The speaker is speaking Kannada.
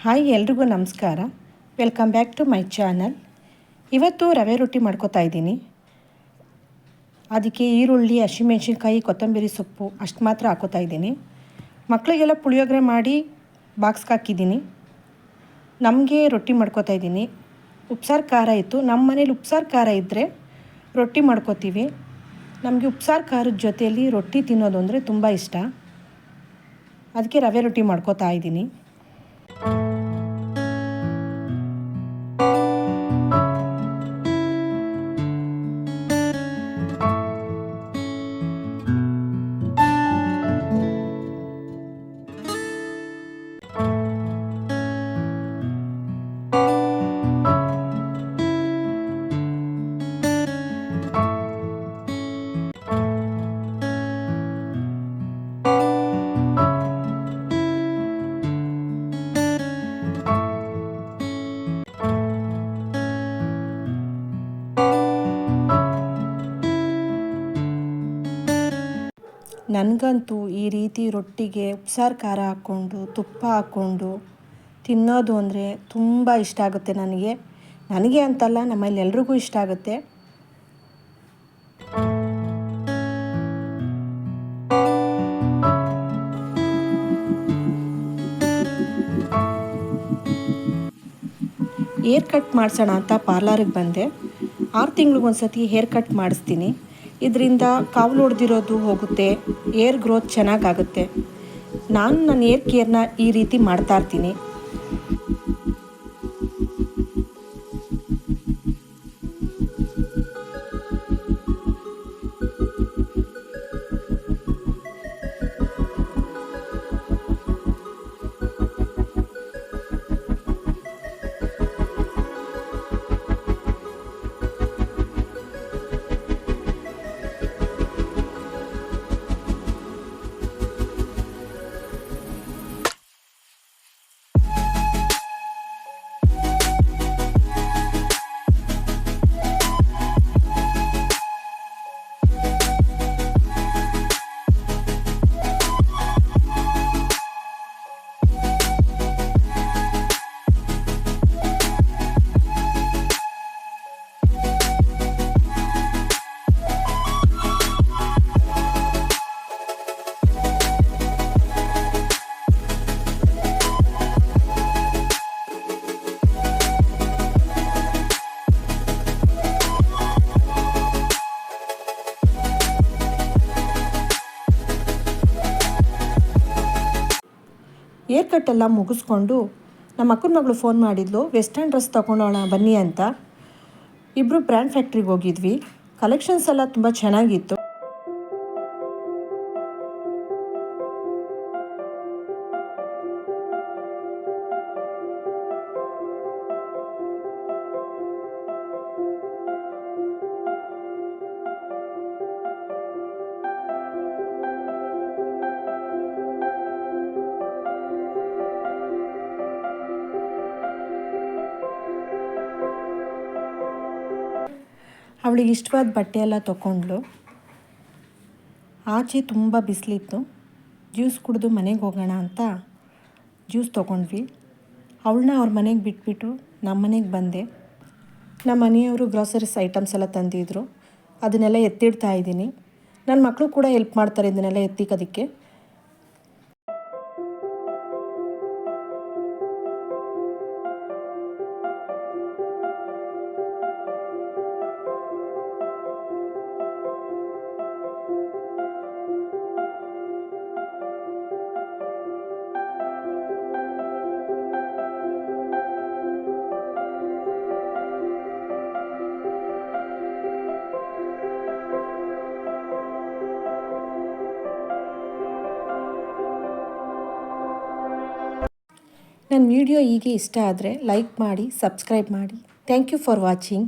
ಹಾಯ್, ಎಲ್ರಿಗೂ ನಮಸ್ಕಾರ. Welcome back to my channel. ಇವತ್ತು ರವೆ ರೊಟ್ಟಿ ಮಾಡ್ಕೋತಾ ಇದ್ದೀನಿ. ಅದಕ್ಕೆ ಈರುಳ್ಳಿ, ಹಸಿಮೆಣಸಿನ್ಕಾಯಿ, ಕೊತ್ತಂಬರಿ ಸೊಪ್ಪು ಅಷ್ಟು ಮಾತ್ರ ಹಾಕೋತಾ ಇದ್ದೀನಿ. ಮಕ್ಕಳಿಗೆಲ್ಲ ಪುಳಿಯೋಗರೆ ಮಾಡಿ ಬಾಕ್ಸ್ಗೆ ಹಾಕಿದ್ದೀನಿ. ನಮಗೆ ರೊಟ್ಟಿ ಮಾಡ್ಕೋತಾ ಇದ್ದೀನಿ. ಉಪ್ಸಾರು ಖಾರ ಇತ್ತು. ನಮ್ಮ ಮನೇಲಿ ಉಪ್ಸಾರು ಖಾರ ಇದ್ದರೆ ರೊಟ್ಟಿ ಮಾಡ್ಕೋತೀವಿ. ನಮಗೆ ಉಪ್ಸಾರು ಖಾರದ ಜೊತೆಯಲ್ಲಿ ರೊಟ್ಟಿ ತಿನ್ನೋದು ಅಂದರೆ ತುಂಬ ಇಷ್ಟ. ಅದಕ್ಕೆ ರವೆ ರೊಟ್ಟಿ ಮಾಡ್ಕೋತಾ ಇದ್ದೀನಿ. ನನಗಂತೂ ಈ ರೀತಿ ರೊಟ್ಟಿಗೆ ಉಪ್ಸಾರು ಖಾರ ಹಾಕ್ಕೊಂಡು ತುಪ್ಪ ಹಾಕ್ಕೊಂಡು ತಿನ್ನೋದು ಅಂದರೆ ತುಂಬ ಇಷ್ಟ ಆಗುತ್ತೆ. ನನಗೆ ಅಂತಲ್ಲ, ನಮ್ಮಲ್ಲಿ ಎಲ್ರಿಗೂ ಇಷ್ಟ ಆಗುತ್ತೆ. ಹೇರ್ ಕಟ್ ಮಾಡಿಸೋಣ ಅಂತ ಪಾರ್ಲರಿಗೆ ಬಂದೆ. 6 ತಿಂಗಳಿಗೊಂದ್ಸತಿ ಹೇರ್ ಕಟ್ ಮಾಡಿಸ್ತೀನಿ. ಇದರಿಂದ ಕಾವಲು ಹೊಡೆದಿರೋದು ಹೋಗುತ್ತೆ, ಏರ್ ಗ್ರೋತ್ ಚೆನ್ನಾಗಾಗುತ್ತೆ. ನಾನು ನನ್ನ ಏರ್ ಕೇರ್ನ ಈ ರೀತಿ ಮಾಡ್ತಾಯಿರ್ತೀನಿ. ಏರ್ ಕಟ್ಟೆಲ್ಲ ಮುಗಿಸ್ಕೊಂಡು ನಮ್ಮ ಅಕ್ಕನ ಮಗಳು ಫೋನ್ ಮಾಡಿದ್ಲು, ವೆಸ್ಟರ್ನ್ ಡ್ರೆಸ್ ತೊಗೊಂಡೋಣ ಬನ್ನಿ ಅಂತ. ಇಬ್ಬರು ಬ್ರ್ಯಾಂಡ್ ಫ್ಯಾಕ್ಟ್ರಿಗೆ ಹೋಗಿದ್ವಿ. ಕಲೆಕ್ಷನ್ಸ್ ಎಲ್ಲ ತುಂಬ ಚೆನ್ನಾಗಿತ್ತು. ಅವಳಿಗೆ ಇಷ್ಟವಾದ ಬಟ್ಟೆ ಎಲ್ಲ ತೊಗೊಂಡ್ಳು. ಆಚೆ ತುಂಬ ಬಿಸಿಲಿತ್ತು. ಜ್ಯೂಸ್ ಕುಡಿದು ಮನೆಗೆ ಹೋಗೋಣ ಅಂತ ಜ್ಯೂಸ್ ತೊಗೊಂಡ್ವಿ. ಅವಳನ್ನ ಅವ್ರ ಮನೆಗೆ ಬಿಟ್ಬಿಟ್ಟು ನಮ್ಮ ಮನೆಗೆ ಬಂದೆ. ನಮ್ಮ ಮನೆಯವರು ಗ್ರಾಸರೀಸ್ ಐಟಮ್ಸ್ ಎಲ್ಲ ತಂದಿದ್ರು. ಅದನ್ನೆಲ್ಲ ಎತ್ತಿಡ್ತಾ ಇದ್ದೀನಿ. ನನ್ನ ಮಕ್ಕಳು ಕೂಡ ಹೆಲ್ಪ್ ಮಾಡ್ತಾರೆ ಇದನ್ನೆಲ್ಲ ಎತ್ತಿಕೋದಕ್ಕೆ. ನನ್ನ ವಿಡಿಯೋ ಹೀಗೆ ಇಷ್ಟ ಆದರೆ ಲೈಕ್ ಮಾಡಿ, ಸಬ್ಸ್ಕ್ರೈಬ್ ಮಾಡಿ. Thank you for watching.